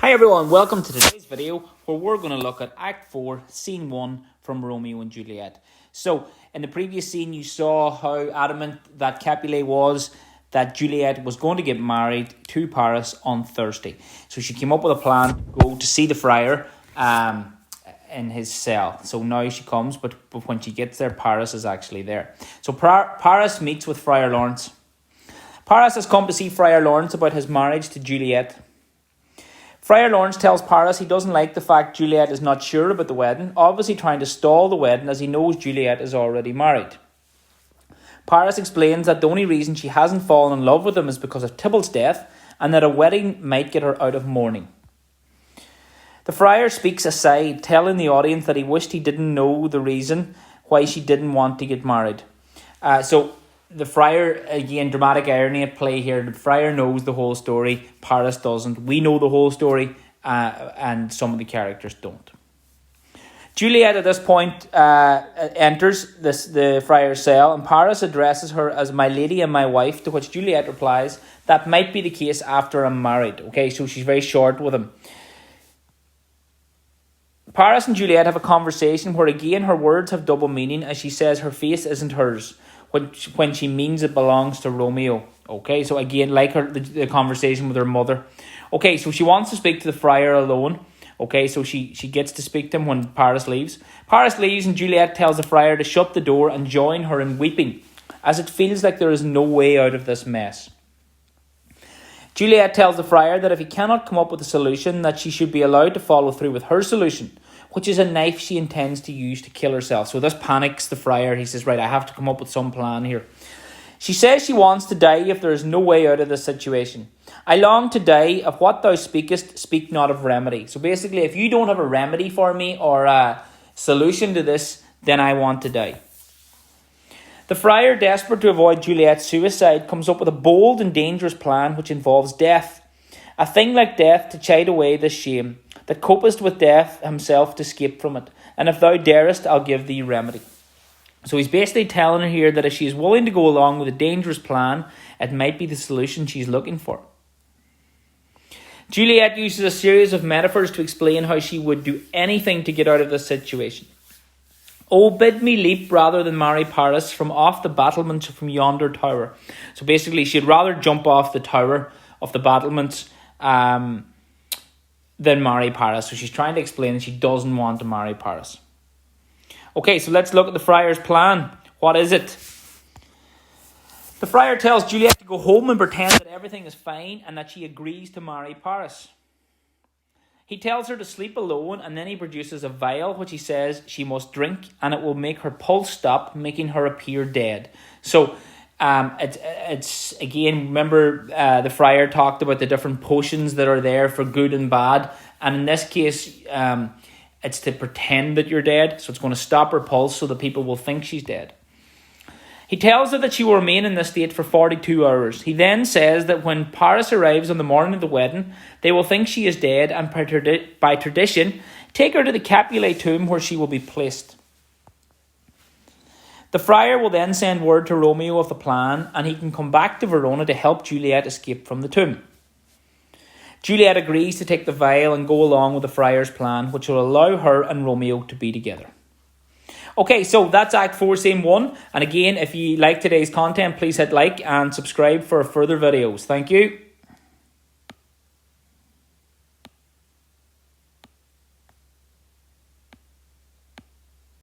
Hi everyone, welcome to today's video where we're going to look at Act 4, Scene 1 from Romeo and Juliet. So, in the previous scene you saw how adamant that Capulet was that Juliet was going to get married to Paris on Thursday. So she came up with a plan to go to see the friar in his cell. So now she comes, but when she gets there, Paris is actually there. So Paris meets with Friar Lawrence. Paris has come to see Friar Lawrence about his marriage to Juliet. Friar Lawrence tells Paris he doesn't like the fact Juliet is not sure about the wedding, obviously trying to stall the wedding as he knows Juliet is already married. Paris explains that the only reason she hasn't fallen in love with him is because of Tybalt's death and that a wedding might get her out of mourning. The friar speaks aside, telling the audience that he wished he didn't know the reason why she didn't want to get married. So the friar, again, dramatic irony at play here. The friar knows the whole story. Paris doesn't. We know the whole story, and some of the characters don't. Juliet, at this point, enters the friar's cell, and Paris addresses her as my lady and my wife, to which Juliet replies, that might be the case after I'm married. Okay, so she's very short with him. Paris and Juliet have a conversation where, again, her words have double meaning, as she says her face isn't hers, when she means it belongs to Romeo. Okay, so again, like the conversation with her mother. Okay, so she wants to speak to the friar alone. Okay, so she gets to speak to him when Paris leaves. Paris leaves and Juliet tells the friar to shut the door and join her in weeping, as it feels like there is no way out of this mess. Juliet tells the friar that if he cannot come up with a solution, that she should be allowed to follow through with her solution, which is a knife she intends to use to kill herself. So this panics the friar. He says, right, I have to come up with some plan here. She says she wants to die if there is no way out of this situation. I long to die, of what thou speakest, speak not of remedy. So basically, if you don't have a remedy for me or a solution to this, then I want to die. The friar, desperate to avoid Juliet's suicide, comes up with a bold and dangerous plan which involves death. A thing like death to chide away this shame, that copest with death himself to escape from it. And if thou darest, I'll give thee remedy. So he's basically telling her here that if she is willing to go along with a dangerous plan, it might be the solution she's looking for. Juliet uses a series of metaphors to explain how she would do anything to get out of this situation. Oh, bid me leap rather than marry Paris from off the battlements from yonder tower. So basically, she'd rather jump off the tower of the battlements than marry Paris. So she's trying to explain that she doesn't want to marry Paris. Okay, so let's look at the friar's plan. What is it? The friar tells Juliet to go home and pretend that everything is fine and that she agrees to marry Paris. He tells her to sleep alone, and then he produces a vial which he says she must drink, and it will make her pulse stop, making her appear dead. So it's again, remember the friar talked about the different potions that are there for good and bad, and in this case it's to pretend that you're dead. So it's going to stop her pulse so that people will think she's dead. He tells her that she will remain in this state for 42 hours. He then says that when Paris arrives on the morning of the wedding, they will think she is dead and by tradition, take her to the Capulet tomb where she will be placed. The friar will then send word to Romeo of the plan, and he can come back to Verona to help Juliet escape from the tomb. Juliet agrees to take the vial and go along with the friar's plan, which will allow her and Romeo to be together. Okay, so that's Act 4, Scene 1. And again, if you like today's content, please hit like and subscribe for further videos. Thank you.